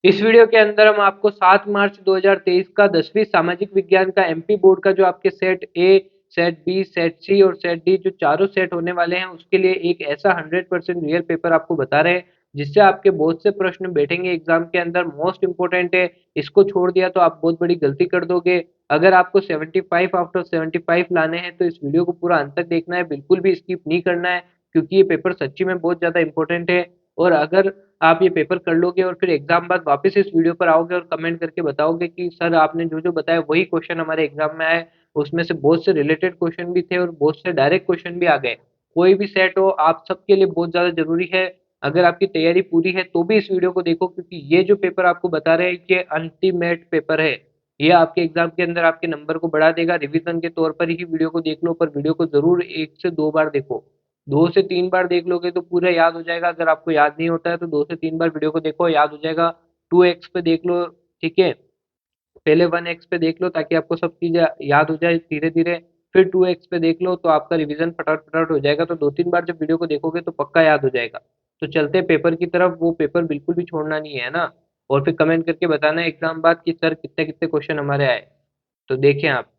इस वीडियो के अंदर हम आपको 7 मार्च 2023 का 10वीं सामाजिक विज्ञान का एमपी बोर्ड का जो आपके set A, set B, set C और सेट डी जो चारों सेट होने वाले हैं उसके लिए एक ऐसा 100% रियल पेपर आपको बता रहे हैं जिससे आपके बहुत से प्रश्न बैठेंगे एग्जाम के अंदर। मोस्ट इंपोर्टेंट है, इसको छोड़ दिया तो आप बहुत बड़ी गलती कर दोगे। अगर आपको 75 आउट ऑफ 75 लाने हैं तो इस वीडियो को पूरा अंत तक देखना है, बिल्कुल भी स्किप नहीं करना है क्योंकि ये पेपर सच्ची में बहुत ज्यादा इंपॉर्टेंट है। और अगर आप ये पेपर कर लोगे और फिर एग्जाम बाद वापस इस वीडियो पर आओगे और कमेंट करके बताओगे कि सर आपने जो जो बताया वही क्वेश्चन हमारे एग्जाम में आए, उसमें से बहुत से रिलेटेड क्वेश्चन भी थे और बहुत से डायरेक्ट क्वेश्चन भी आ गए। कोई भी सेट हो आप सबके लिए बहुत ज्यादा जरूरी है। अगर आपकी तैयारी पूरी है तो भी इस वीडियो को देखो क्योंकि ये जो पेपर आपको बता रहे हैं ये अल्टीमेट पेपर है। ये आपके एग्जाम के अंदर आपके नंबर को बढ़ा देगा। रिवीजन के तौर पर ही वीडियो को देख लो, पर वीडियो को जरूर 1 से 2 बार देखो। 2 से 3 बार देख लोगे तो पूरा याद हो जाएगा। अगर आपको याद नहीं होता है तो 2 से 3 बार वीडियो को देखो, याद हो जाएगा। 2x पे देख लो, ठीक है। पहले 1x पे देख लो ताकि आपको सब चीजें याद हो जाए धीरे धीरे। फिर 2x पे देख लो तो आपका रिवीजन फटाफट फटाफट हो जाएगा। तो 2 3 बार जब वीडियो को देखोगे तो पक्का याद हो जाएगा। तो चलते हैं पेपर की तरफ। वो पेपर बिल्कुल भी छोड़ना नहीं है ना। और फिर कमेंट करके बताना एग्जाम बाद कि सर कितने कितने क्वेश्चन हमारे आए। तो देखें आप,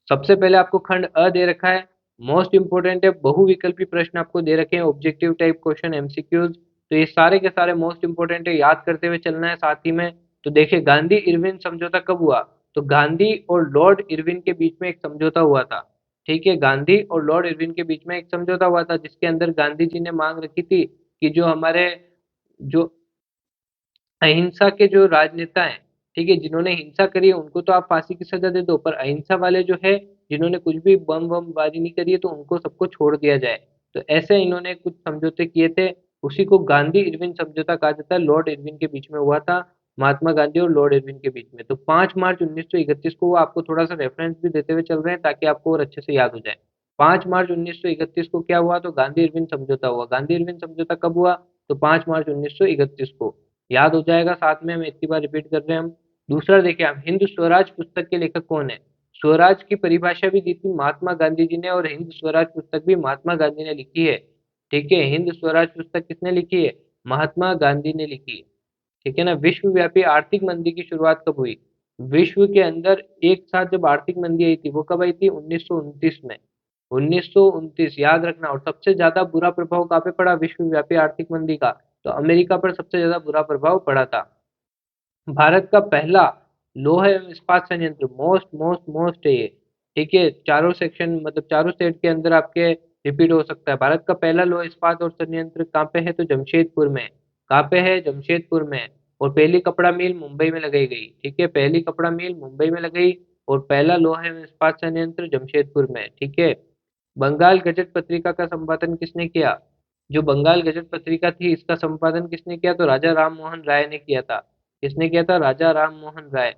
सबसे पहले आपको खंड अ दे रखा है। मोस्ट इंपोर्टेंट है, बहुविकल्पी प्रश्न आपको दे रखे हैं, ऑब्जेक्टिव टाइप क्वेश्चन एमसीक्यूज। तो ये सारे के सारे मोस्ट इंपोर्टेंट है, याद करते हुए चलना है साथ ही में। तो देखिए गांधी इरविन समझौता कब हुआ। तो गांधी और लॉर्ड इरविन के बीच में एक समझौता हुआ था। ठीक है, गांधी और लॉर्ड इरविन के बीच में एक समझौता हुआ था जिसके अंदर गांधी जी ने मांग रखी थी कि जो हमारे जो अहिंसा के जो राजनेता हैं, ठीक है, जिन्होंने हिंसा करी है उनको तो आप फांसी की सजा दे दो, पर अहिंसा वाले जो है जिन्होंने कुछ भी बम बम बाजी नहीं करी है तो उनको सबको छोड़ दिया जाए। तो ऐसे इन्होंने कुछ समझौते किए थे। उसी को गांधी इरविन समझौता कहा जाता है, लॉर्ड इरविन के बीच में हुआ था। महात्मा गांधी और लॉर्ड इरविन के बीच में। तो 5 मार्च 1931 को, वो आपको थोड़ा सा रेफरेंस भी देते हुए चल रहे हैं ताकि आपको और अच्छे से याद हो जाए। 5 मार्च 1931 को क्या हुआ, तो गांधी इरविन समझौता हुआ। गांधी इरविन समझौता कब हुआ, तो 5 मार्च 1931 को। याद हो जाएगा, साथ में हम इतनी बार रिपीट कर रहे हैं हम। दूसरा देखिए आप, हिंद स्वराज पुस्तक के लेखक कौन है। स्वराज की परिभाषा भी दी थी महात्मा गांधी जी ने और हिंद स्वराज पुस्तक भी महात्मा गांधी ने लिखी है। ठीक है, हिंद स्वराज पुस्तक किसने लिखी है, महात्मा गांधी ने लिखी है। ठीक है ना। विश्वव्यापी आर्थिक मंदी की शुरुआत कब हुई। विश्व के अंदर एक साथ जब आर्थिक मंदी आई थी वो कब आई थी, 1929 में। 1929 याद रखना। और सबसे ज्यादा बुरा प्रभाव कहाँ पे पड़ा विश्वव्यापी आर्थिक मंदी का, तो अमेरिका पर सबसे ज्यादा बुरा प्रभाव पड़ा था। भारत का पहला लोहा एवं इस्पात संयंत्र, मोस्ट मोस्ट मोस्ट है ये। ठीक है, चारों सेक्शन मतलब चारों स्टेट के अंदर आपके रिपीट हो सकता है। भारत का पहला लोहा इस्पात और संयंत्र कहाँ पे है, तो जमशेदपुर में है। कहाँ पे है, जमशेदपुर में है। और पहली कपड़ा मिल मुंबई में लगाई गई। ठीक है, पहली कपड़ा मिल मुंबई में लगाई और पहला लोहा एवं इस्पात संयंत्र जमशेदपुर में है। ठीक है। बंगाल गजट पत्रिका का संपादन किसने किया। जो बंगाल गजट पत्रिका थी इसका संपादन किसने किया, तो राजा राम मोहन राय ने किया था। किसने किया था, राजा राम मोहन राय।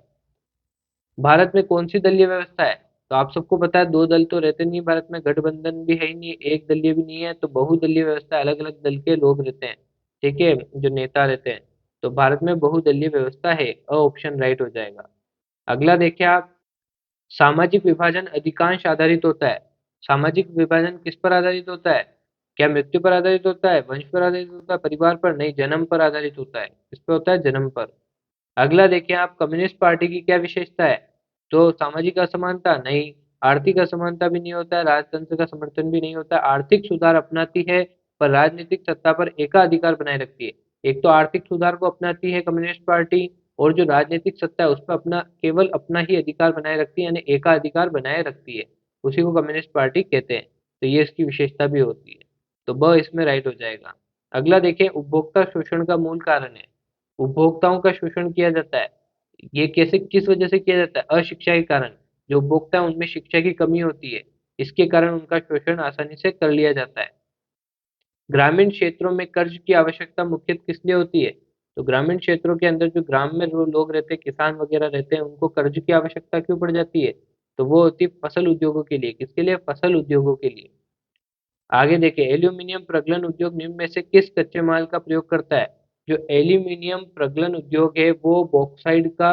भारत में कौन सी दलीय व्यवस्था है, तो आप सबको पता है 2 दल तो रहते नहीं भारत में, गठबंधन भी है ही नहीं, एक दलीय भी नहीं है, तो बहुदलीय व्यवस्था, अलग अलग दल के लोग रहते हैं। ठीक है, जो नेता रहते हैं। तो भारत में बहुदलीय व्यवस्था है, अ ऑप्शन राइट हो जाएगा। अगला देखिए आप, सामाजिक विभाजन अधिकांश आधारित होता है। सामाजिक विभाजन किस पर आधारित होता है, क्या मृत्यु पर आधारित होता है, वंश पर आधारित होता है, परिवार पर नहीं, जन्म पर आधारित होता है। किस पर होता है, जन्म पर। अगला देखिए आप, कम्युनिस्ट पार्टी की क्या विशेषता है, तो सामाजिक असमानता नहीं, आर्थिक असमानता भी नहीं होता है, राजतंत्र का समर्थन भी नहीं होता है, आर्थिक सुधार अपनाती है पर राजनीतिक सत्ता पर एकाधिकार बनाए रखती है। एक तो आर्थिक सुधार को अपनाती है कम्युनिस्ट पार्टी, और जो राजनीतिक सत्ता है उस पर अपना केवल अपना ही अधिकार बनाए रखती है, यानी एकाधिकार बनाए रखती है। उसी को कम्युनिस्ट पार्टी कहते हैं। तो ये इसकी विशेषता भी होती है। तो ब इसमें राइट हो जाएगा। अगला देखें, उपभोक्ता शोषण का मूल कारण है। उपभोक्ताओं का शोषण किया जाता है, ये कैसे किस वजह से किया जाता है, अशिक्षा के कारण। जो उपभोक्ता है उनमें शिक्षा की कमी होती है, इसके कारण उनका शोषण आसानी से कर लिया जाता है। ग्रामीण क्षेत्रों में कर्ज की आवश्यकता मुख्यतः किस लिए होती है, तो ग्रामीण क्षेत्रों के अंदर जो ग्राम में जो लोग रहते हैं, किसान वगैरह रहते हैं, उनको कर्ज की आवश्यकता क्यों पड़ जाती है, तो वो होती है फसल उद्योगों के लिए। किसके लिए, फसल उद्योगों के लिए। आगे देखिए, एल्यूमिनियम प्रगलन उद्योग निम्न में से किस कच्चे माल का प्रयोग करता है। जो एल्यूमिनियम प्रगलन उद्योग है वो बॉक्साइड का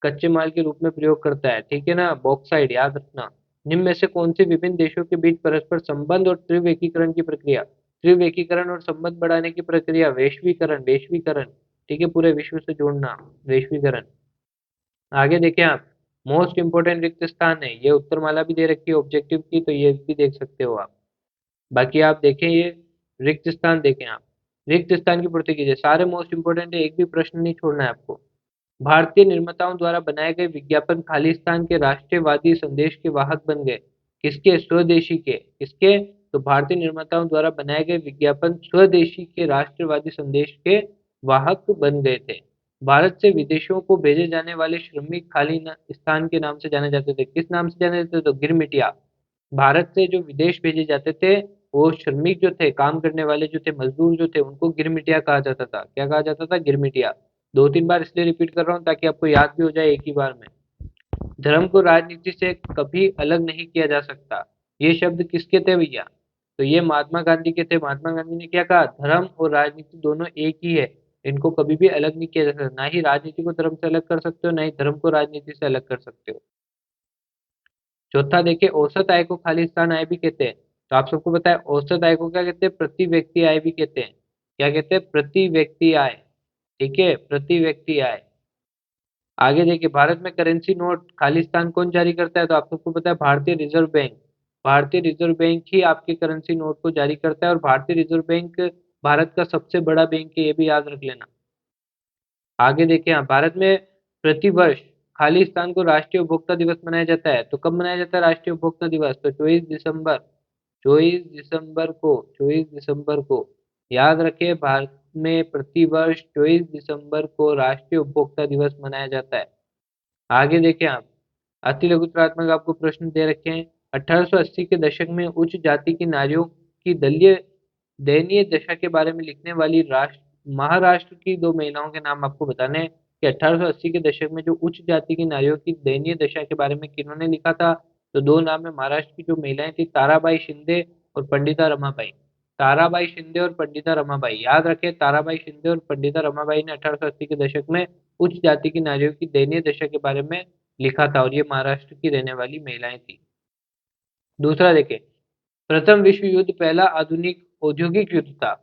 कच्चे माल के रूप में प्रयोग करता है। ठीक है ना, बॉक्साइड याद रखना। निम्न में से कौन सी विभिन्न देशों के बीच परस्पर संबंध और त्रिव एकीकरण की प्रक्रिया, त्रिव एकीकरण और संबंध बढ़ाने की प्रक्रिया, वैश्वीकरण, वैश्वीकरण। ठीक है, पूरे विश्व से जोड़ना, वैश्वीकरण। आगे देखें आप, मोस्ट इंपोर्टेंट रिक्त स्थान है, ये उत्तरमाला भी दे रखी है ऑब्जेक्टिव की, तो ये भी देख सकते हो आप। बाकी आप देखें, ये रिक्त स्थान देखें आप, रिक्त स्थान की पूर्ति कीजिए, सारे मोस्ट इंपोर्टेंट है, एक भी प्रश्न नहीं छोड़ना है आपको। भारतीय निर्माताओं द्वारा बनाए गए विज्ञापन खालिस्तान के राष्ट्रवादी संदेश के वाहक बन गए। किसके? स्वदेशी के। किसके? तो भारतीय निर्माताओं द्वारा बनाए गए विज्ञापन स्वदेशी के राष्ट्रवादी संदेश के वाहक बन गए थे। भारत से विदेशों को भेजे जाने वाले श्रमिक खालिस्तान के नाम से जाने जाते थे। किस नाम से जाने जाते थे? तो गिरमिटिया। भारत से जो विदेश भेजे जाते थे, वो श्रमिक जो थे, काम करने वाले जो थे, मजदूर जो थे, उनको गिरमिटिया कहा जाता था। क्या कहा जाता था? गिरमिटिया। दो तीन बार इसलिए रिपीट कर रहा हूँ ताकि आपको याद भी हो जाए एक ही बार में। धर्म को राजनीति से कभी अलग नहीं किया जा सकता, ये शब्द किसके थे भैया? तो ये महात्मा गांधी के थे। महात्मा गांधी ने क्या कहा? धर्म और राजनीति दोनों एक ही है, इनको कभी भी अलग नहीं किया जा सकता। ना ही राजनीति को धर्म से अलग कर सकते हो, ना ही धर्म को राजनीति से अलग कर सकते हो। चौथा देखिए, औसत आय को खालिस्तान आय भी कहते हैं। तो आप सबको पता है औसत आय को क्या कहते हैं? प्रति व्यक्ति आय भी कहते हैं। क्या कहते हैं? प्रति व्यक्ति आय। ठीक है, प्रति व्यक्ति आय। आगे देखिए, भारत में करेंसी नोट खालिस्तान कौन जारी करता है? तो आप सबको पता है भारतीय रिजर्व बैंक। भारतीय रिजर्व बैंक ही आपके करेंसी नोट को जारी करता है, और भारतीय रिजर्व बैंक भारत का सबसे बड़ा बैंक है, ये भी याद रख लेना। आगे देखिए, यहाँ भारत में प्रतिवर्ष खालिस्तान को राष्ट्रीय उपभोक्ता दिवस मनाया जाता है। तो कब मनाया जाता है राष्ट्रीय उपभोक्ता दिवस? तो 24 दिसंबर। 24 दिसंबर को याद रखें, भारत में प्रतिवर्ष 24 दिसंबर को राष्ट्रीय उपभोक्ता दिवस मनाया जाता है। आगे देखें आप, अति लघुत्रात्मक आपको प्रश्न दे रखे हैं। 1880 के दशक में उच्च जाति की नारियों की दयनीय दशा के बारे में लिखने वाली राष्ट्र महाराष्ट्र की दो महिलाओं के नाम आपको बताने हैं कि 1880 के दशक में जो उच्च जाति की नारियों की दयनीय दशा के बारे में किन्होंने लिखा था? तो दो नाम है महाराष्ट्र की जो महिलाएं थी, ताराबाई शिंदे और पंडिता रमाबाई। ताराबाई शिंदे और पंडिता रमाबाई, याद रखें, ताराबाई शिंदे और पंडिता रमाबाई ने 1880 के दशक में उच्च जाति की नारियों की दयनीय दशा के बारे में लिखा था, और ये महाराष्ट्र की रहने वाली महिलाएं थी। दूसरा देखें, प्रथम विश्व युद्ध पहला आधुनिक औद्योगिक युद्ध था।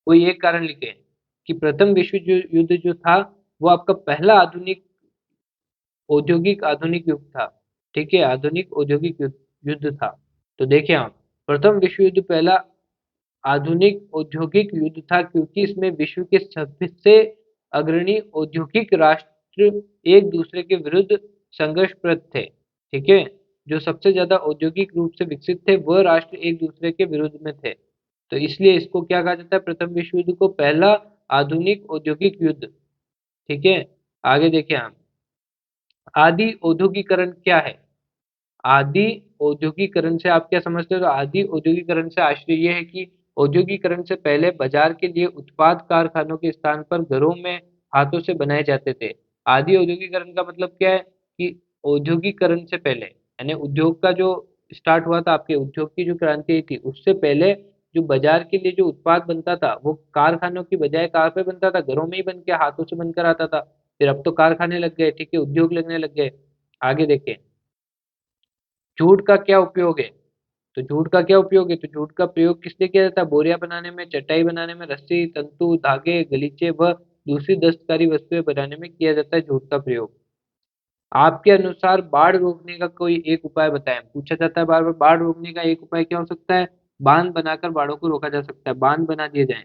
कोई एक कारण लिखे कि प्रथम विश्व युद्ध जो था, वो आपका पहला आधुनिक युग था। ठीक है, आधुनिक औद्योगिक युद्ध था। तो देखिए आप, प्रथम विश्व युद्ध पहला आधुनिक औद्योगिक युद्ध था, क्योंकि इसमें विश्व के सबसे अग्रणी औद्योगिक राष्ट्र एक दूसरे के विरुद्ध संघर्षरत थे। ठीक है, जो सबसे ज्यादा औद्योगिक रूप से विकसित थे, वह राष्ट्र एक दूसरे के विरुद्ध में थे। तो इसलिए इसको क्या कहा जाता है? प्रथम विश्व युद्ध को पहला आधुनिक औद्योगिक युद्ध। ठीक है, आगे देखिए हम, आदि औद्योगिकरण क्या है? आदि औद्योगिकरण से आप क्या समझते हो? तो आदि औद्योगिकरण से आशय ये है कि औद्योगिकरण से पहले बाजार के लिए उत्पाद कारखानों के स्थान पर घरों में हाथों से बनाए जाते थे। आदि औद्योगिकरण का मतलब क्या है? कि औद्योगिकरण से पहले, यानी उद्योग का जो स्टार्ट हुआ था, आपके उद्योग की जो क्रांति आई थी, उससे पहले जो बाजार के लिए जो उत्पाद बनता था, वो कारखानों की बजाय कहाँ पे बनता था? घरों में ही बन के हाथों से बनकर आता था। फिर अब तो कारखाने लग गए, ठीक है, उद्योग लगने लग गए। आगे देखें, जूट का क्या उपयोग है? तो जूट का क्या उपयोग है? तो जूट का प्रयोग किस लिए किया जाता है? बोरियां बनाने में, चटाई बनाने में, रस्सी, तंतु, धागे, गलीचे व दूसरी दस्तकारी वस्तुएं बनाने में किया जाता है जूट का प्रयोग। आपके अनुसार बाढ़ रोकने का कोई एक उपाय बताएं। पूछा जाता है बार बार, बाढ़ रोकने का एक उपाय क्या हो सकता है? बांध बनाकर बाढ़ों को रोका जा सकता है, बांध बना दिए जाएं।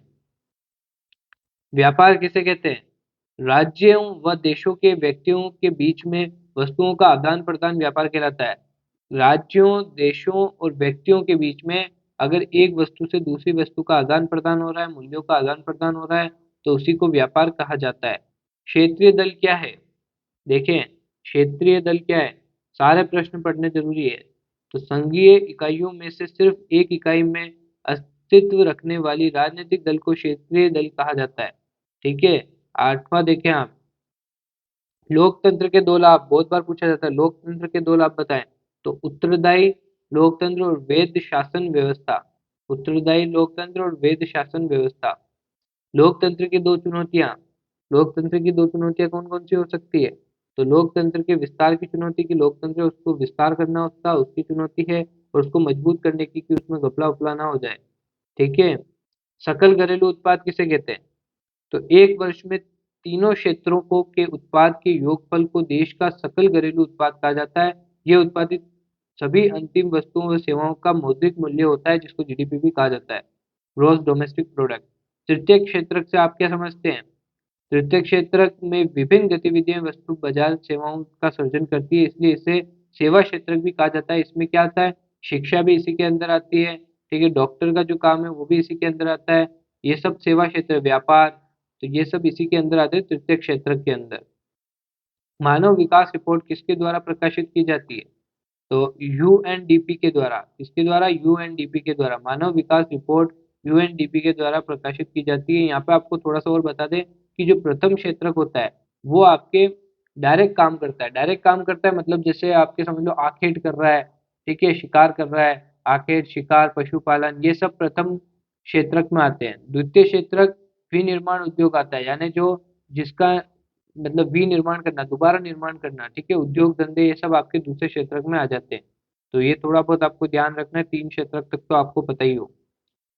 व्यापार किसे कहते हैं? राज्यों व देशों के व्यक्तियों के बीच में वस्तुओं का आदान प्रदान व्यापार कहलाता है। राज्यों, देशों और व्यक्तियों के बीच में अगर एक वस्तु से दूसरी वस्तु का आदान प्रदान हो रहा है, मूल्यों का आदान प्रदान हो रहा है, तो उसी को व्यापार कहा जाता है। क्षेत्रीय दल क्या है? देखें, क्षेत्रीय दल क्या है? सारे प्रश्न पढ़ने जरूरी है। तो संघीय इकाइयों में से सिर्फ एक इकाई में अस्तित्व रखने वाली राजनीतिक दल को क्षेत्रीय दल कहा जाता है। ठीक है, आठवां देखें आप, लोकतंत्र के दो लाभ बहुत बार पूछा जाता है, लोकतंत्र के दो लाभ बताएं। तो उत्तरदायी लोकतंत्र और वैध शासन व्यवस्था। उत्तरदायी लोकतंत्र और वैध शासन व्यवस्था। लोकतंत्र की दो चुनौतियां। लोकतंत्र की दो चुनौतियां कौन कौन सी हो सकती है? तो लोकतंत्र के विस्तार की चुनौती, की लोकतंत्र उसको विस्तार करना उसका उसकी चुनौती है, और उसको मजबूत करने की कि उसमें घपला उपला ना हो जाए। ठीक है, सकल घरेलू उत्पाद किसे कहते हैं? तो एक वर्ष में तीनों क्षेत्रों को के उत्पाद के योगफल को देश का सकल घरेलू उत्पाद कहा जाता है। ये उत्पादित सभी अंतिम वस्तुओं व सेवाओं का मौद्रिक मूल्य होता है जिसको जीडीपी भी कहा जाता है, ग्रॉस डोमेस्टिक प्रोडक्ट। तृतीय क्षेत्र से आप क्या समझते हैं? तृतीय क्षेत्र में विभिन्न गतिविधियां वस्तु बाजार सेवाओं का सृजन करती है, इसलिए इसे सेवा क्षेत्र भी कहा जाता है। इसमें क्या आता है? शिक्षा भी इसी के अंदर आती है, ठीक है, डॉक्टर का जो काम है वो भी इसी के अंदर आता है। ये सब सेवा क्षेत्र, व्यापार, तो ये सब इसी के अंदर आते हैं तृतीय क्षेत्र के अंदर। मानव विकास रिपोर्ट किसके द्वारा प्रकाशित की जाती है? तो यूएनडीपी के द्वारा। किसके द्वारा? यूएनडीपी के द्वारा। मानव विकास रिपोर्ट यूएनडीपी के द्वारा प्रकाशित की जाती है। यहाँ पे आपको थोड़ा सा और बता दें कि जो प्रथम क्षेत्रक होता है वो आपके डायरेक्ट काम करता है। डायरेक्ट काम करता है मतलब जैसे आपके समझ लो आखेट कर रहा है, ठीक है, शिकार कर रहा है, आखेट, शिकार, पशुपालन, ये सब प्रथम क्षेत्रक में आते हैं। द्वितीय क्षेत्रक विनिर्माण उद्योग आता है, यानी जो जिसका मतलब विनिर्माण करना, दोबारा निर्माण करना, ठीक है, उद्योग धंधे, ये सब आपके दूसरे क्षेत्रक में आ जाते हैं। तो ये थोड़ा बहुत आपको ध्यान रखना है, 3 क्षेत्रक तक तो आपको पता ही हो।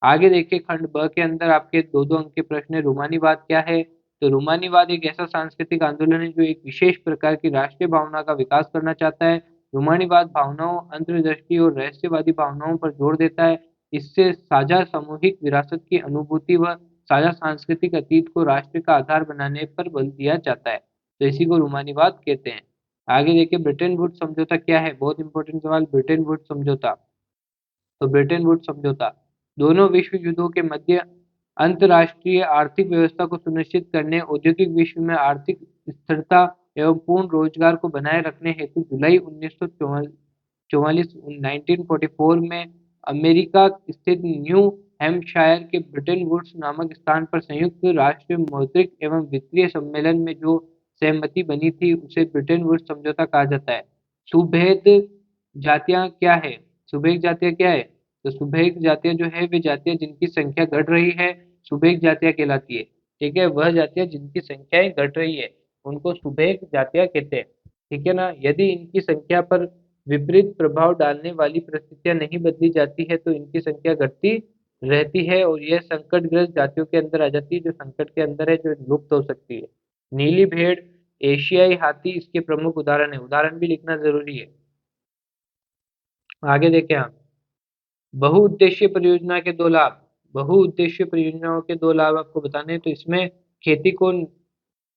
आगे देखिए खंड ब के अंदर आपके 2-2 अंक के प्रश्न है। रूमानीवाद क्या है? तो रूमानीवाद एक ऐसा सांस्कृतिक आंदोलन है जो एक विशेष प्रकार की राष्ट्रीय भावना का विकास करना चाहता है। रूमानीवाद भावनाओं, अंतर्दृष्टि और रहस्यवादी भावनाओं पर जोर देता है। इससे साझा सामूहिक विरासत की अनुभूति व साझा सांस्कृतिक अतीत को राष्ट्र का आधार बनाने पर बल दिया जाता है। तो इसी को रूमानीवाद कहते हैं। आगे देखिए ब्रिटेन वुड्स समझौता क्या है? बहुत इंपॉर्टेंट सवाल, ब्रिटेन वुड्स समझौता। तो ब्रिटेन वुड्स समझौता दोनों विश्व युद्धों के मध्य अंतर्राष्ट्रीय आर्थिक व्यवस्था को सुनिश्चित करने, औद्योगिक विश्व में आर्थिक स्थिरता एवं पूर्ण रोजगार को बनाए रखने हेतु जुलाई 1944 1944 में अमेरिका स्थित न्यू हैम्पशायर के ब्रिटेन वुड्स नामक स्थान पर संयुक्त राष्ट्र मौद्रिक एवं वित्तीय सम्मेलन में जो सहमति बनी थी उसे ब्रिटेन वुड्स समझौता कहा जाता है। सुभेद जातियां क्या है? सुभेद जातियां क्या है? तो सुभेद जातियां जो है वे जातियां जिनकी संख्या घट रही है, सुभेद जातियां कहलाती है। ठीक है, वह जातियां जिनकी संख्याएं घट रही है उनको सुभेद जातियां कहते हैं। ठीक है ना? यदि इनकी संख्या पर विपरीत प्रभाव डालने वाली परिस्थितियां नहीं बदली जाती है तो इनकी संख्या घटती रहती है और यह संकटग्रस्त जातियों के अंदर आ जाती है, जो संकट के अंदर है, जो लुप्त हो सकती है। नीली भेड़, एशियाई हाथी इसके प्रमुख उदाहरण है। उदाहरण भी लिखना जरूरी है। आगे देखें हम बहुउद्देशीय परियोजना के 2 लाभ। बहुउद्देशीय परियोजनाओं के 2 लाभ आपको बताने हैं। तो इसमें खेती को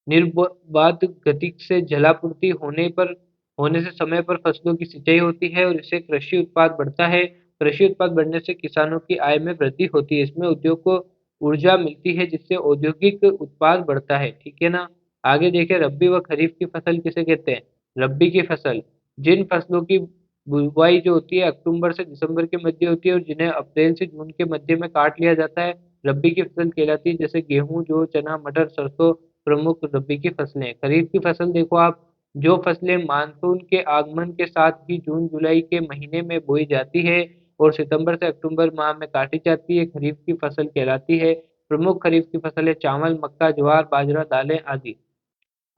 निर्बाध गति से जलापूर्ति होने से समय पर फसलों की सिंचाई होती है और इससे कृषि उत्पाद बढ़ता है। कृषि उत्पाद बढ़ने से किसानों की आय में वृद्धि होती है। इसमें उद्योग को ऊर्जा मिलती है जिससे औद्योगिक उत्पाद बढ़ता है। ठीक है ना? आगे देखें रबी व खरीफ की फसल किसे कहते हैं? रबी की फसल जिन फसलों की बुवाई जो होती है अक्टूबर से दिसंबर के मध्य होती है और जिन्हें अप्रैल से जून के मध्य में काट लिया जाता है, रबी की फसल कहलाती है। जैसे गेहूं, जौ, चना, मटर, सरसों प्रमुख रबी की फसलें। खरीफ की फसल देखो आप, जो फसलें मानसून के आगमन के साथ ही जून जुलाई के महीने में बोई जाती है और सितंबर से अक्टूबर माह में काटी जाती है, खरीफ की फसल कहलाती है। प्रमुख खरीफ की फसलें चावल, मक्का, ज्वार, बाजरा, दालें आदि।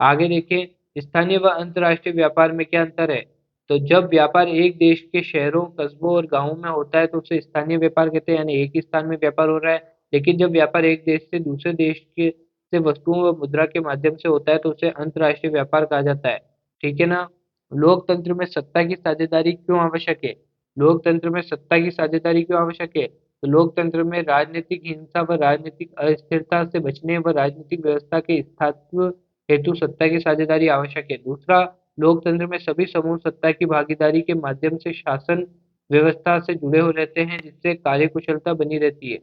आगे देखिए स्थानीय व अंतर्राष्ट्रीय व्यापार में क्या अंतर है? तो जब व्यापार एक देश के शहरों, कस्बों और गांवों में होता है तो उसे स्थानीय व्यापार कहते हैं, यानी एक ही स्थान में व्यापार हो रहा है। लेकिन जब व्यापार एक देश से दूसरे देश के से वस्तुओं व मुद्रा के माध्यम से होता है तो उसे अंतर्राष्ट्रीय व्यापार कहा जाता है। ठीक है ना? लोकतंत्र में सत्ता की साझेदारी क्यों आवश्यक है? लोकतंत्र में सत्ता की साझेदारी क्यों आवश्यक है? तो लोकतंत्र में राजनीतिक हिंसा व राजनीतिक अस्थिरता से बचने व राजनीतिक व्यवस्था के स्थायित्व हेतु सत्ता की साझेदारी आवश्यक है। दूसरा, लोकतंत्र में सभी समूह सत्ता की भागीदारी के माध्यम से शासन व्यवस्था से जुड़े हो रहते हैं जिससे कार्यकुशलता बनी रहती है।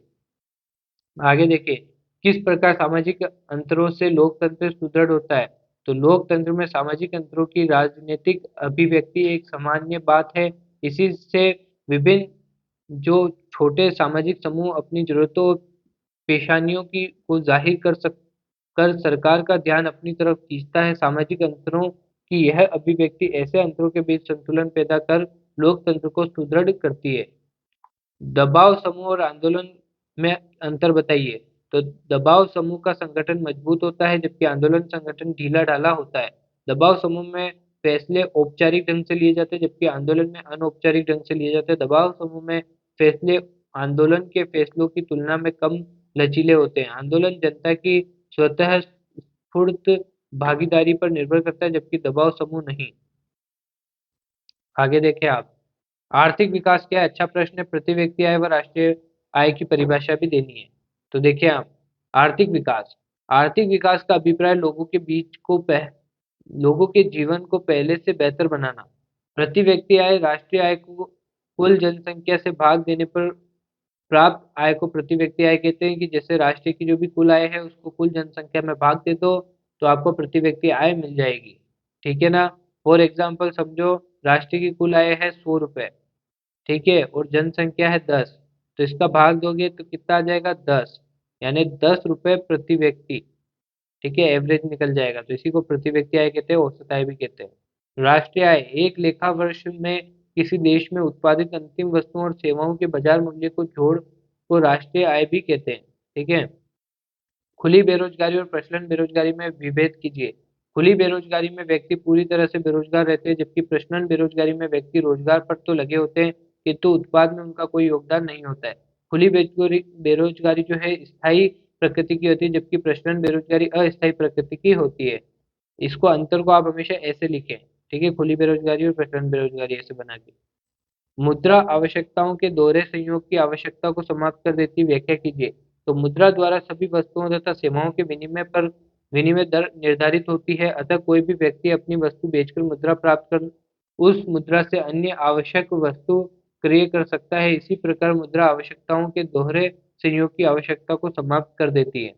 आगे देखिए किस प्रकार सामाजिक अंतरों से लोकतंत्र सुदृढ़ होता है? तो लोकतंत्र में सामाजिक अंतरों की राजनीतिक अभिव्यक्ति एक सामान्य बात है। इसी से विभिन्न जो छोटे सामाजिक समूह अपनी जरूरतों पेशानियों की को जाहिर कर सरकार का ध्यान अपनी तरफ खींचता है। सामाजिक अंतरों की यह अभिव्यक्ति ऐसे अंतरों के बीच संतुलन पैदा कर लोकतंत्र को सुदृढ़ करती है। दबाव समूह और आंदोलन में अंतर बताइए। तो दबाव समूह का संगठन मजबूत होता है जबकि आंदोलन संगठन ढीला ढाला होता है। दबाव समूह में फैसले औपचारिक ढंग से लिए जाते हैं जबकि आंदोलन में अनौपचारिक ढंग से लिए जाते हैं। दबाव समूह में फैसले आंदोलन के फैसलों की तुलना में कम लचीले होते हैं। आंदोलन जनता की स्वतः स्वतःस्फूर्त भागीदारी पर निर्भर करता है, जबकि दबाव समूह नहीं। आगे देखें आप, आर्थिक विकास क्या है? अच्छा प्रश्न है। प्रति व्यक्ति आय व राष्ट्रीय आय की परिभाषा भी देनी है। तो देखिए आप, आर्थिक विकास का अभिप्राय लोगों के जीवन को पहले से बेहतर बनाना। प्रति व्यक्ति आय राष्ट्रीय आय को कुल जनसंख्या से भाग देने पर प्राप्त आय को प्रति व्यक्ति आय कहते हैं। कि जैसे राष्ट्र की जो भी कुल आय है उसको कुल जनसंख्या में भाग दे दो तो आपको प्रति व्यक्ति आय मिल जाएगी। ठीक है ना। फॉर एग्जाम्पल समझो, राष्ट्र की कुल आय है 100 रुपए, ठीक है, और जनसंख्या है 10, तो इसका भाग दोगे तो कितना आ जाएगा? 10, यानी 10 रुपए प्रति व्यक्ति। ठीक है, एवरेज निकल जाएगा, तो इसी को प्रति व्यक्ति आय कहते हैं, औसत आय भी कहते हैं। राष्ट्रीय आय एक लेखा वर्ष में किसी देश में उत्पादित अंतिम वस्तुओं और सेवाओं के बाजार मूल्य को जोड़ को राष्ट्रीय आय भी कहते हैं। ठीक है। खुली बेरोजगारी और प्रचलन बेरोजगारी में विभेद कीजिए। खुली बेरोजगारी में व्यक्ति पूरी तरह से बेरोजगार रहते हैं, जबकि प्रचलन बेरोजगारी में व्यक्ति रोजगार पर तो लगे होते हैं किंतु उत्पाद में उनका कोई योगदान नहीं होता है। खुली बेरोजगारी जो है स्थायी प्रकृति की होती है, जबकि प्रचलन बेरोजगारी अस्थायी प्रकृति की होती है। इसको अंतर को आप हमेशा ऐसे लिखें। ठीक है, खुली बेरोजगारी और प्रचलन बेरोजगारी ऐसे बना के। मुद्रा आवश्यकताओं के दोहरे संयोग की आवश्यकता को समाप्त कर देती व्याख्या कीजिए। तो मुद्रा द्वारा सभी वस्तुओं तथा सेवाओं के विनिमय दर निर्धारित होती है, अतः कोई भी व्यक्ति अपनी वस्तु बेचकर मुद्रा प्राप्त कर उस मुद्रा से अन्य आवश्यक वस्तु क्रय कर सकता है। इसी प्रकार मुद्रा आवश्यकताओं के दोहरे संयोग की आवश्यकता को समाप्त कर देती है।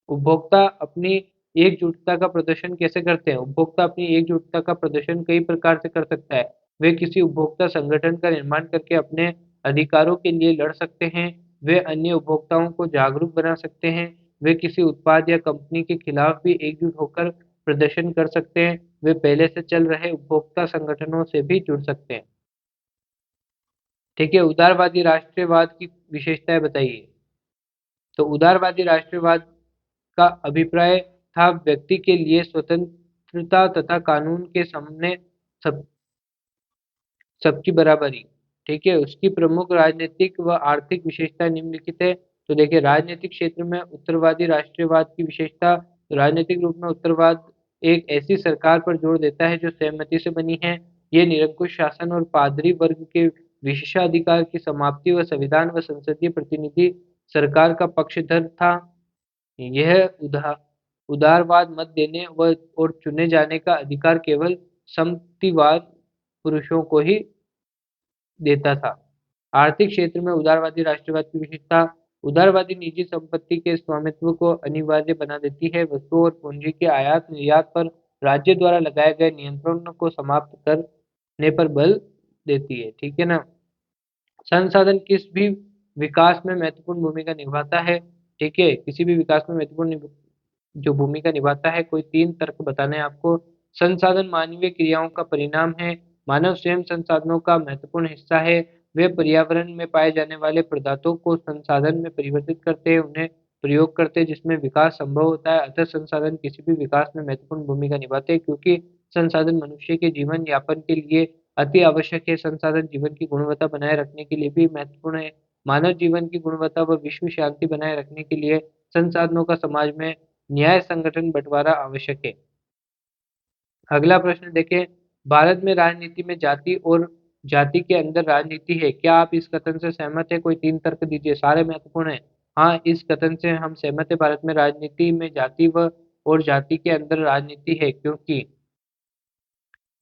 उपभोक्ता अपनी एकजुटता का प्रदर्शन कैसे करते हैं? उपभोक्ता अपनी एकजुटता का प्रदर्शन कई प्रकार से कर सकता है। वे किसी उपभोक्ता संगठन का निर्माण करके अपने अधिकारों के लिए लड़ सकते हैं। वे अन्य उपभोक्ताओं को जागरूक बना सकते हैं। वे किसी उत्पाद या कंपनी के खिलाफ भी एकजुट होकर प्रदर्शन कर सकते हैं। वे पहले से चल रहे उपभोक्ता संगठनों से भी जुड़ सकते हैं। ठीक है, उदारवादी राष्ट्रवाद की विशेषताएं बताइए। तो उदारवादी राष्ट्रवाद का अभिप्राय था व्यक्ति के लिए स्वतंत्रता तथा कानून के सामने सब सबकी बराबरी। ठीक है, उसकी प्रमुख राजनीतिक व आर्थिक विशेषता निम्नलिखित है। तो देखिए, राजनीतिक क्षेत्र में उत्तरवादी राष्ट्रवाद की विशेषता। तो राजनीतिक रूप में उत्तरवाद एक ऐसी सरकार पर जोर देता है जो सहमति से बनी है। ये निरंकुश शासन और पादरी वर्ग के विशेषाधिकार की समाप्ति व संविधान व संसदीय प्रतिनिधि सरकार का पक्षधर था। यह उदारवाद मत देने व और चुने जाने का अधिकार केवल सम्मतिवाद पुरुषों को ही देता था। आर्थिक क्षेत्र में उदारवादी राष्ट्रवाद की विशेषता। उदारवादी निजी संपत्ति के स्वामित्व को अनिवार्य बना देती है। वस्तुओं और पूंजी के आयात निर्यात पर राज्य द्वारा लगाए गए नियंत्रण को समाप्त करने पर बल देती है। ठीक है ना। संसाधन किस भी विकास में महत्वपूर्ण भूमिका निभाता है। ठीक है, किसी भी विकास में महत्वपूर्ण जो भूमिका निभाता है, कोई 3 तर्क बताने हैं आपको। संसाधन मानवीय क्रियाओं का परिणाम है। मानव स्वयं संसाधनों का महत्वपूर्ण हिस्सा है। वे पर्यावरण में पाए जाने वाले पदार्थों को संसाधन में परिवर्तित करते हैं, उन्हें प्रयोग करते हैं, जिसमें विकास संभव होता है। अतः संसाधन किसी भी विकास में महत्वपूर्ण भूमिका निभाते हैं, क्योंकि संसाधन मनुष्य के जीवन यापन के लिए अति आवश्यक है। संसाधन जीवन की गुणवत्ता बनाए रखने के लिए भी महत्वपूर्ण है। मानव जीवन की गुणवत्ता व विश्व शांति बनाए रखने के लिए संसाधनों का समाज में न्याय संगठन बंटवारा आवश्यक है। अगला प्रश्न देखें, भारत में राजनीति में जाति और जाति के अंदर राजनीति है, क्या आप इस कथन से सहमत है? कोई 3 तर्क दीजिए, सारे महत्वपूर्ण है। हाँ, इस कथन से हम सहमत है। भारत में राजनीति में जाति व और जाति के अंदर राजनीति है, क्योंकि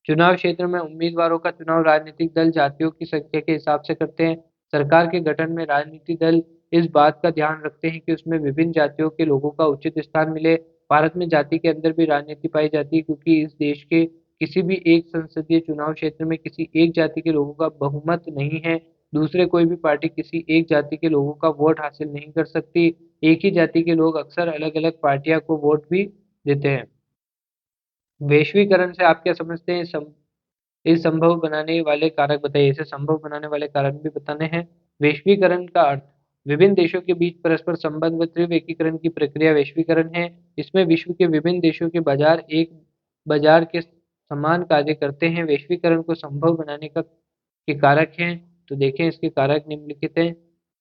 चुनाव क्षेत्र में उम्मीदवारों का चुनाव राजनीतिक दल जातियों की संख्या के हिसाब से करते हैं। सरकार के गठन में राजनीतिक दल इस बात का ध्यान रखते हैं कि उसमें विभिन्न जातियों के लोगों का उचित स्थान मिले। भारत में जाति के अंदर भी राजनीति पाई जाती है, क्योंकि इस देश के किसी भी एक संसदीय चुनाव क्षेत्र में किसी एक जाति के लोगों का बहुमत नहीं है। दूसरे कोई भी पार्टी किसी एक जाति के लोगों का वोट हासिल नहीं कर सकती। एक ही जाति के लोग अक्सर अलग अलग पार्टियां को वोट भी देते हैं। वैश्वीकरण से आप क्या समझते हैं? इस संभव बनाने वाले कारक बताइए। इसे संभव बनाने वाले कारक भी बताने हैं। वैश्वीकरण का अर्थ विभिन्न देशों के बीच परस्पर संबंध व तीव्र एकीकरण की प्रक्रिया वैश्वीकरण है। इसमें विश्व के विभिन्न देशों के बाजार एक बाजार के समान कार्य करते हैं। वैश्वीकरण को संभव बनाने का के कारक हैं। तो देखें, इसके कारक निम्नलिखित हैं।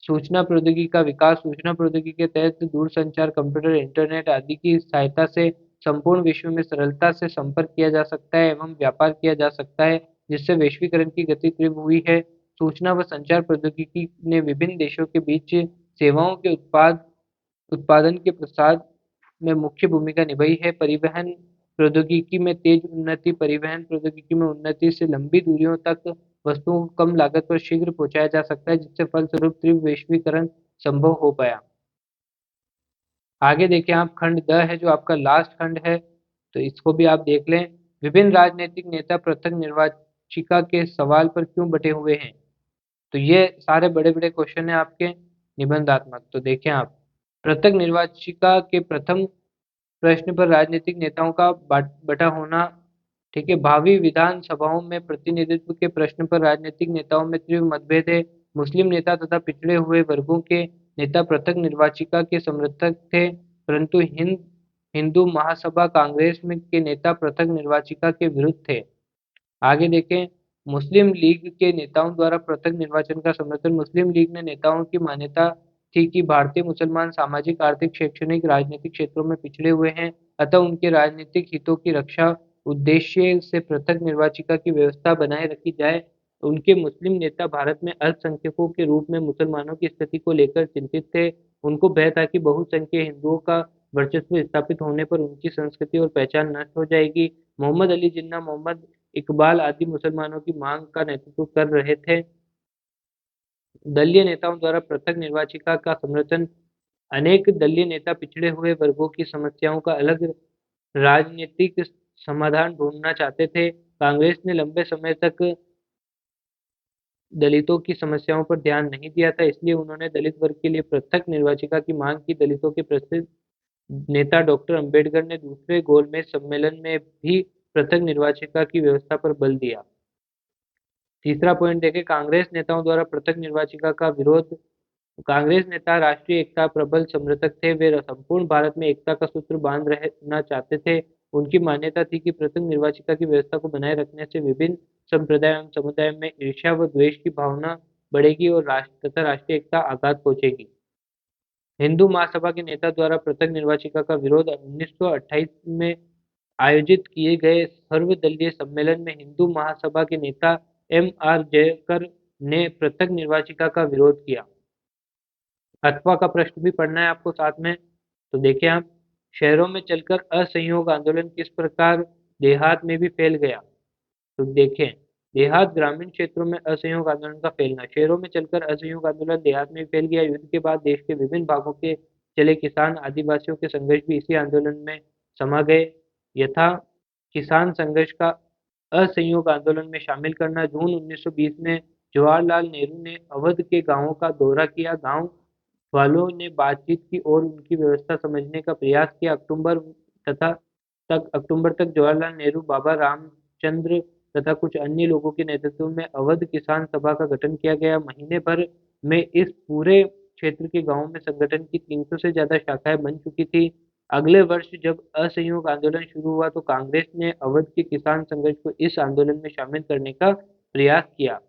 सूचना प्रौद्योगिकी का विकास। सूचना प्रौद्योगिकी के तहत दूरसंचार, कंप्यूटर, इंटरनेट आदि की सहायता से संपूर्ण विश्व में सरलता से संपर्क किया जा सकता है एवं व्यापार किया जा सकता है, जिससे वैश्वीकरण की गति तीव्र हुई है। सूचना व संचार प्रौद्योगिकी ने विभिन्न देशों के बीच सेवाओं के उत्पादन के प्रसार में मुख्य भूमिका निभाई है। परिवहन प्रौद्योगिकी में तेज उन्नति परिवहन प्रौद्योगिकी में उन्नति से लंबी दूरियों तक वस्तुओं को कम लागत पर शीघ्र पहुंचाया जा सकता है, जिससे फलस्वरूप तीव्र वैश्वीकरण संभव हो पाया। आगे देखें आप खंड द है जो आपका लास्ट खंड है, तो इसको भी आप देख लें। विभिन्न राजनीतिक नेता पृथक निर्वाचिका के सवाल पर क्यों बटे हुए हैं? तो ये सारे बड़े बड़े क्वेश्चन है आपके निबंधात्मक। तो देखें आप, पृथक निर्वाचिका के प्रथम प्रश्न पर राजनीतिक नेताओं का बटा होना, ठीक है। भावी विधान सभाओं में प्रतिनिधित्व के प्रश्न पर राजनीतिक नेताओं में तीव्र मतभेद है। मुस्लिम नेता तथा पिछड़े हुए वर्गों के नेता पृथक निर्वाचिका के समर्थक थे, परंतु हिंदू महासभा कांग्रेस में के नेता पृथक निर्वाचिका के विरुद्ध थे। आगे देखें, मुस्लिम लीग के नेताओं द्वारा पृथक निर्वाचन का समर्थन। मुस्लिम लीग ने नेताओं की मान्यता थी कि भारतीय मुसलमान सामाजिक, आर्थिक, शैक्षणिक, राजनीतिक क्षेत्रों में पिछड़े हुए हैं, अतः उनके राजनीतिक हितों की रक्षा उद्देश्य से पृथक निर्वाचिका की व्यवस्था बनाए रखी जाए। उनके मुस्लिम नेता भारत में अल्पसंख्यकों के रूप में मुसलमानों की स्थिति को लेकर चिंतित थे। उनको भय था कि बहुसंख्यक हिंदुओं का वर्चस्व स्थापित होने पर उनकी संस्कृति और पहचान नष्ट हो जाएगी। मोहम्मद अली जिन्ना, मोहम्मद इकबाल आदि मुसलमानों की मांग का नेतृत्व कर रहे थे। दलीय नेताओं द्वारा पृथक निर्वाचिका का समर्थन। अनेक दलीय नेता पिछड़े हुए वर्गों की समस्याओं का अलग राजनीतिक समाधान ढूंढना चाहते थे। कांग्रेस ने लंबे समय तक दलितों की समस्याओं पर ध्यान नहीं दिया था, इसलिए उन्होंने दलित वर्ग के लिए पृथक निर्वाचिका की मांग की। दलितों के प्रसिद्ध नेता डॉक्टर अंबेडकर ने दूसरे गोलमेज सम्मेलन में भी पृथक निर्वाचिका की व्यवस्था पर बल दिया। तीसरा पॉइंट देखें, कांग्रेस नेताओं द्वारा पृथक निर्वाचिका का विरोध। कांग्रेस नेता राष्ट्रीय एकता प्रबल समर्थक थे, वे संपूर्ण भारत में एकता का सूत्र बांध रहना चाहते थे। उनकी मान्यता थी कि पृथक निर्वाचिका की व्यवस्था को बनाए रखने से विभिन्न संप्रदाय एवं समुदाय में ईर्ष्या व द्वेष की भावना बढ़ेगी और राष्ट्र तथा राष्ट्रीय एकता आघात पहुंचेगी। हिंदू महासभा के नेता द्वारा पृथक निर्वाचिका का विरोध। 1928 में आयोजित किए गए सर्वदलीय सम्मेलन में हिंदू महासभा के नेता M.R. जयकर ने पृथक निर्वाचिका का विरोध किया। अथवा का प्रश्न भी पढ़ना है आपको साथ में, तो देखिए आप, शहरों में चलकर असहयोग आंदोलन किस प्रकार देहात में भी फैल गया? तो देखें, देहात ग्रामीण क्षेत्रों में असहयोग आंदोलन का फैलना। शहरों में चलकर असहयोग आंदोलन देहात में फैल गया। युद्ध के बाद देश के विभिन्न भागों के चले किसान आदिवासियों के संघर्ष भी इसी आंदोलन में समा गए। यथा किसान संघर्ष का असहयोग आंदोलन में शामिल करना। जून 1920 में जवाहरलाल नेहरू ने अवध के गांवों का दौरा किया। गांव वालों ने बातचीत की और उनकी व्यवस्था समझने का प्रयास किया। अक्टूबर तक जवाहरलाल नेहरू, बाबा रामचंद्र तथा कुछ अन्य लोगों के नेतृत्व में अवध किसान सभा का गठन किया गया। महीने भर में इस पूरे क्षेत्र के गांवों में संगठन की 300 से ज्यादा शाखाएं बन चुकी थी। अगले वर्ष जब असहयोग आंदोलन शुरू हुआ तो कांग्रेस ने अवध के किसान संघर्ष को इस आंदोलन में शामिल करने का प्रयास किया।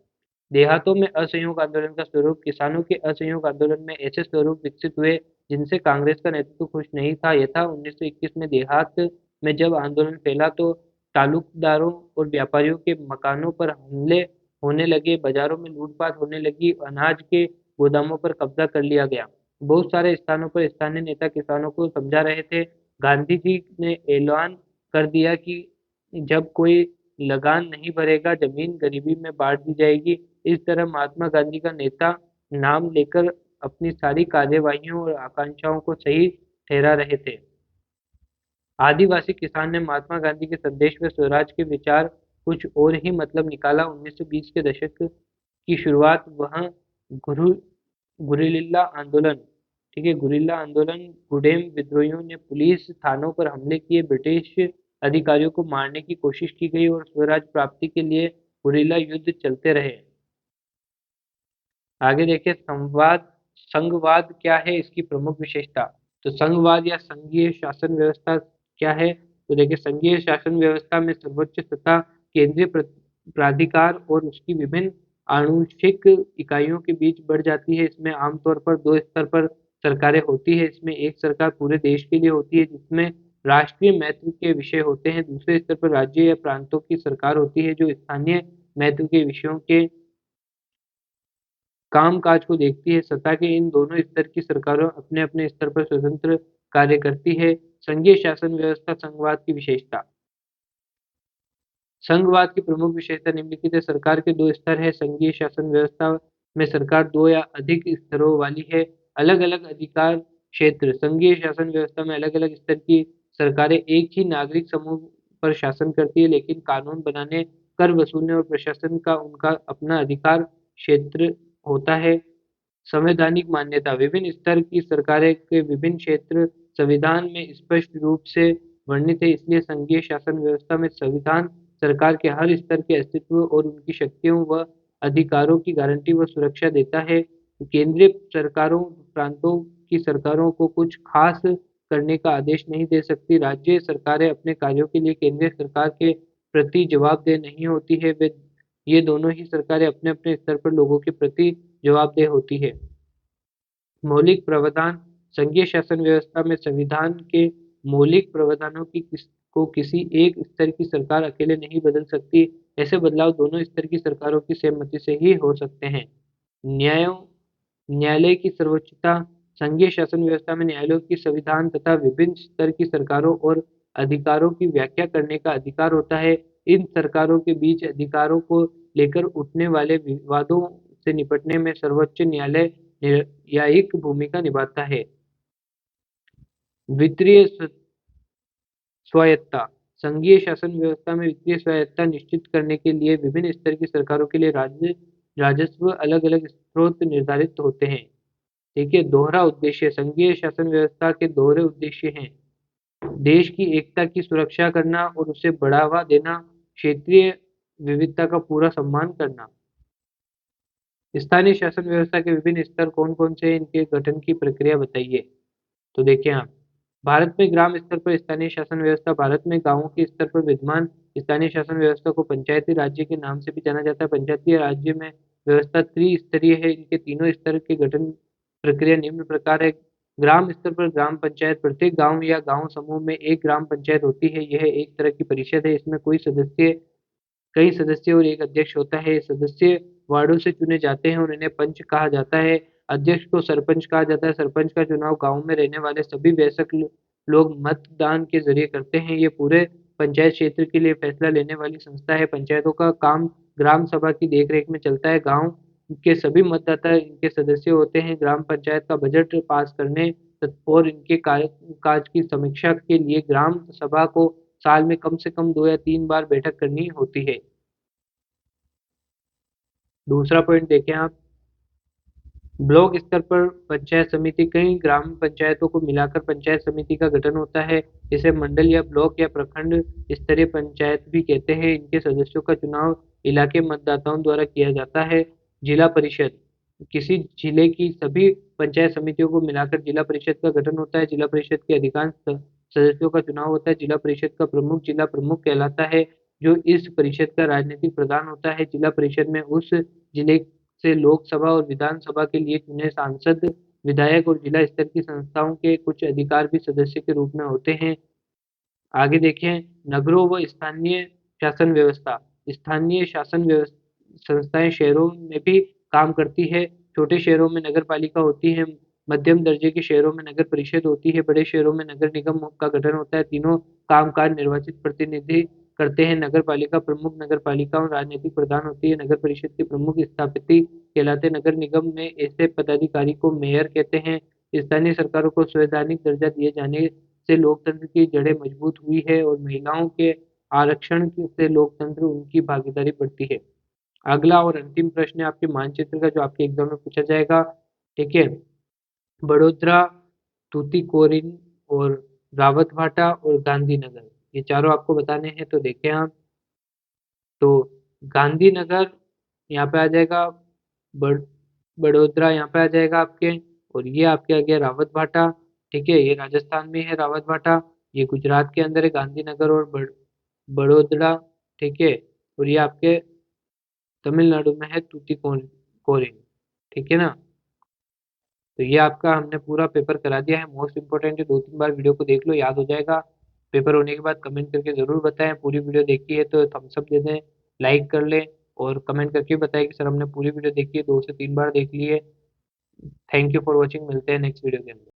देहातों में असहयोग आंदोलन का स्वरूप। किसानों के असहयोग आंदोलन में ऐसे स्वरूप विकसित हुए जिनसे कांग्रेस का नेतृत्व खुश नहीं था। यथा 1921 में देहात में जब आंदोलन फैला तो तालुकदारों और व्यापारियों के मकानों पर हमले होने लगे, बाजारों में लूटपाट होने लगी, अनाज के गोदामों पर कब्जा कर लिया गया। बहुत सारे स्थानों पर स्थानीय नेता किसानों को समझा रहे थे। गांधी जी ने ऐलान कर दिया कि जब कोई लगान नहीं भरेगा जमीन गरीबी में बांट दी जाएगी। इस तरह महात्मा गांधी का नेता नाम लेकर अपनी सारी कार्यवाहियों और आकांक्षाओं को सही ठहरा रहे थे। आदिवासी किसान ने महात्मा गांधी के संदेश व स्वराज के विचार कुछ और ही मतलब निकाला। 1920 के दशक की शुरुआत वह गुरु गुरिल्ला आंदोलन, ठीक है, गुरिल्ला आंदोलन। गुडेम विद्रोहियों ने पुलिस थानों पर हमले किए, ब्रिटिश अधिकारियों को मारने की कोशिश की गई और स्वराज प्राप्ति के लिए गुरिल्ला युद्ध चलते रहे। आगे देखिए, संघवाद क्या है, इसकी प्रमुख विशेषता। तो संघवाद या संघीय शासन व्यवस्था क्या है? तो देखिए, संघीय शासन व्यवस्था में सर्वोच्च सत्ता केंद्रीय प्राधिकार और उसकी विभिन्न आंशिक इकाइयों के बीच बढ़ जाती है। इसमें आमतौर पर दो स्तर पर सरकारें होती है। इसमें एक सरकार पूरे देश के लिए होती है जिसमें राष्ट्रीय महत्व के विषय होते हैं। दूसरे स्तर पर राज्य या प्रांतों की सरकार होती है जो स्थानीय महत्व के विषयों के कामकाज को देखती है। सत्ता के इन दोनों स्तर की सरकारों अपने-अपने स्तर पर स्वतंत्र कार्य करती है। संघीय शासन व्यवस्था संघवाद की विशेषता। संघवाद की प्रमुख विशेषता निम्नलिखित है। सरकार के 2 स्तर हैं। संघीय शासन व्यवस्था में सरकार 2 या अधिक स्तरों वाली है। अलग-अलग अधिकार क्षेत्र। संघीय शासन व्यवस्था में अलग-अलग स्तर की सरकारें एक ही नागरिक समूह पर शासन करती है, लेकिन कानून बनाने, कर वसूलने और प्रशासन का उनका अपना अधिकार क्षेत्र होता है। संवैधानिक मान्यता। विभिन्न स्तर की सरकारें के विभिन्न क्षेत्र संविधान में स्पष्ट रूप से वर्णित है, इसलिए संघीय शासन व्यवस्था में संविधान सरकार के हर स्तर के अस्तित्व और उनकी शक्तियों व अधिकारों की गारंटी व सुरक्षा देता है। केंद्रीय सरकारों प्रांतों की सरकारों को कुछ खास करने का आदेश नहीं दे सकती। राज्य सरकारें अपने कार्यों के लिए केंद्रीय सरकार के प्रति जवाबदेह नहीं होती है। वे ये दोनों ही सरकारें अपने-अपने स्तर पर लोगों के प्रति जवाबदेह होती है। मौलिक प्रावधान। संघीय शासन व्यवस्था में संविधान के मौलिक प्रावधानों को किसी एक स्तर की सरकार अकेले नहीं बदल सकती। ऐसे बदलाव दोनों स्तर की सरकारों की सहमति से ही हो सकते हैं। न्यायालय की सर्वोच्चता। संघीय शासन व्यवस्था में न्यायालयों की संविधान तथा विभिन्न स्तर की सरकारों और अधिकारों की व्याख्या करने का अधिकार होता है। इन सरकारों के बीच अधिकारों को लेकर उठने वाले विवादों से निपटने में सर्वोच्च न्यायालय न्यायिक भूमिका निभाता है। वित्तीय स्वायत्तता। संघीय शासन व्यवस्था में वित्तीय स्वायत्तता निश्चित करने के लिए विभिन्न स्तर की सरकारों के लिए राजस्व अलग-अलग स्रोत निर्धारित होते हैं। ठीक है, दोहरा उद्देश्य। संघीय शासन व्यवस्था के दोहरे उद्देश्य हैं। देश की एकता की सुरक्षा करना और उसे बढ़ावा देना, क्षेत्रीय विविधता का पूरा सम्मान करना। स्थानीय शासन व्यवस्था के विभिन्न स्तर कौन-कौन से हैं? इनके गठन की प्रक्रिया बताइए। तो देखिए आप, भारत में ग्राम स्तर पर स्थानीय शासन व्यवस्था। भारत में गाँवों के स्तर पर विद्यमान स्थानीय शासन व्यवस्था को पंचायती राज्य के नाम से भी जाना जाता है। पंचायती राज्य में व्यवस्था त्रिस्तरीय है। इनके तीनों स्तर के गठन प्रक्रिया निम्न प्रकार है। ग्राम स्तर पर ग्राम पंचायत। प्रत्येक गाँव या गाँव समूह में एक ग्राम पंचायत होती है। यह एक तरह की परिषद है। इसमें कई सदस्य और एक अध्यक्ष होता है। सदस्य वार्डों से चुने जाते हैं और इन्हें पंच कहा जाता है। अध्यक्ष को सरपंच कहा जाता है। सरपंच का चुनाव गाँव में रहने वाले सभी वयस्क लोग मतदान के जरिए करते हैं। ये पूरे पंचायत क्षेत्र के लिए फैसला लेने वाली संस्था है। पंचायतों का काम ग्राम सभा की देखरेख में चलता है। गाँव के सभी मतदाता इनके सदस्य होते हैं। ग्राम पंचायत का बजट पास करने और इनके काज की समीक्षा के लिए ग्राम सभा को साल में कम से कम 2 या 3 बार बैठक करनी होती है। दूसरा पॉइंट देखें आप, ब्लॉक स्तर पर पंचायत समिति। कई ग्राम पंचायतों को मिलाकर पंचायत समिति का गठन होता है। इसे मंडल या ब्लॉक या प्रखंड स्तरीय पंचायत भी कहते हैं। इनके सदस्यों का चुनाव इलाके मतदाताओं द्वारा किया जाता है। जिला परिषद। किसी जिले की सभी पंचायत समितियों को मिलाकर जिला परिषद का गठन होता है। जिला परिषद के अधिकांश सदस्यों का चुनाव होता है। जिला परिषद का प्रमुख जिला प्रमुख कहलाता है, जो इस परिषद का राजनीतिक प्रधान होता है। जिला परिषद में उस जिले से लोकसभा और विधानसभा के लिए चुने सांसद, विधायक और जिला स्तर की संस्थाओं के कुछ अधिकार भी सदस्य के रूप में होते हैं। आगे देखें, नगरों व स्थानीय शासन व्यवस्था। स्थानीय शासन संस्थाएं शहरों में भी काम करती है। छोटे शहरों में नगर पालिका होती है। मध्यम दर्जे के शहरों में नगर परिषद होती है। बड़े शहरों में नगर निगम का गठन होता है। तीनों कामकाज निर्वाचित प्रतिनिधि करते हैं। नगर पालिका प्रमुख नगर पालिकाओं राजनीतिक प्रधान होती है। नगर परिषद के प्रमुख स्थापति कहलाते हैं। नगर निगम में ऐसे पदाधिकारी को मेयर कहते हैं। स्थानीय सरकारों को संवैधानिक दर्जा दिए जाने से लोकतंत्र की जड़ें मजबूत हुई है और महिलाओं के आरक्षण से लोकतंत्र उनकी भागीदारी बढ़ती है। अगला और अंतिम प्रश्न है आपके मानचित्र का, जो आपके एग्जाम में पूछा जाएगा। ठीक है, बड़ोदरा, तूतीकोरिन और रावतभाटा और गांधीनगर, ये चारों आपको बताने हैं। तो देखें आप, तो गांधीनगर यहाँ पे आ जाएगा, बड़ बड़ोदरा यहाँ पे आ जाएगा आपके, और ये आपके आ गया रावतभाटा। ठीक है, ये राजस्थान में है रावतभाटा। ये गुजरात के अंदर है गांधीनगर और बड़ोदरा। ठीक है, और ये आपके तमिलनाडु में है तूतीकोरिन। ठीक है ना। तो ये आपका हमने पूरा पेपर करा दिया है। मोस्ट इंपोर्टेंट है, 2-3 बार वीडियो को देख लो, याद हो जाएगा। पेपर होने के बाद कमेंट करके ज़रूर बताएं। पूरी वीडियो देखी है तो थम्स अप दे दें, लाइक कर लें और कमेंट करके बताएं कि सर हमने पूरी वीडियो देखी है, 2 से 3 बार देख ली है। थैंक यू फॉर वॉचिंग, मिलते हैं नेक्स्ट वीडियो के अंदर।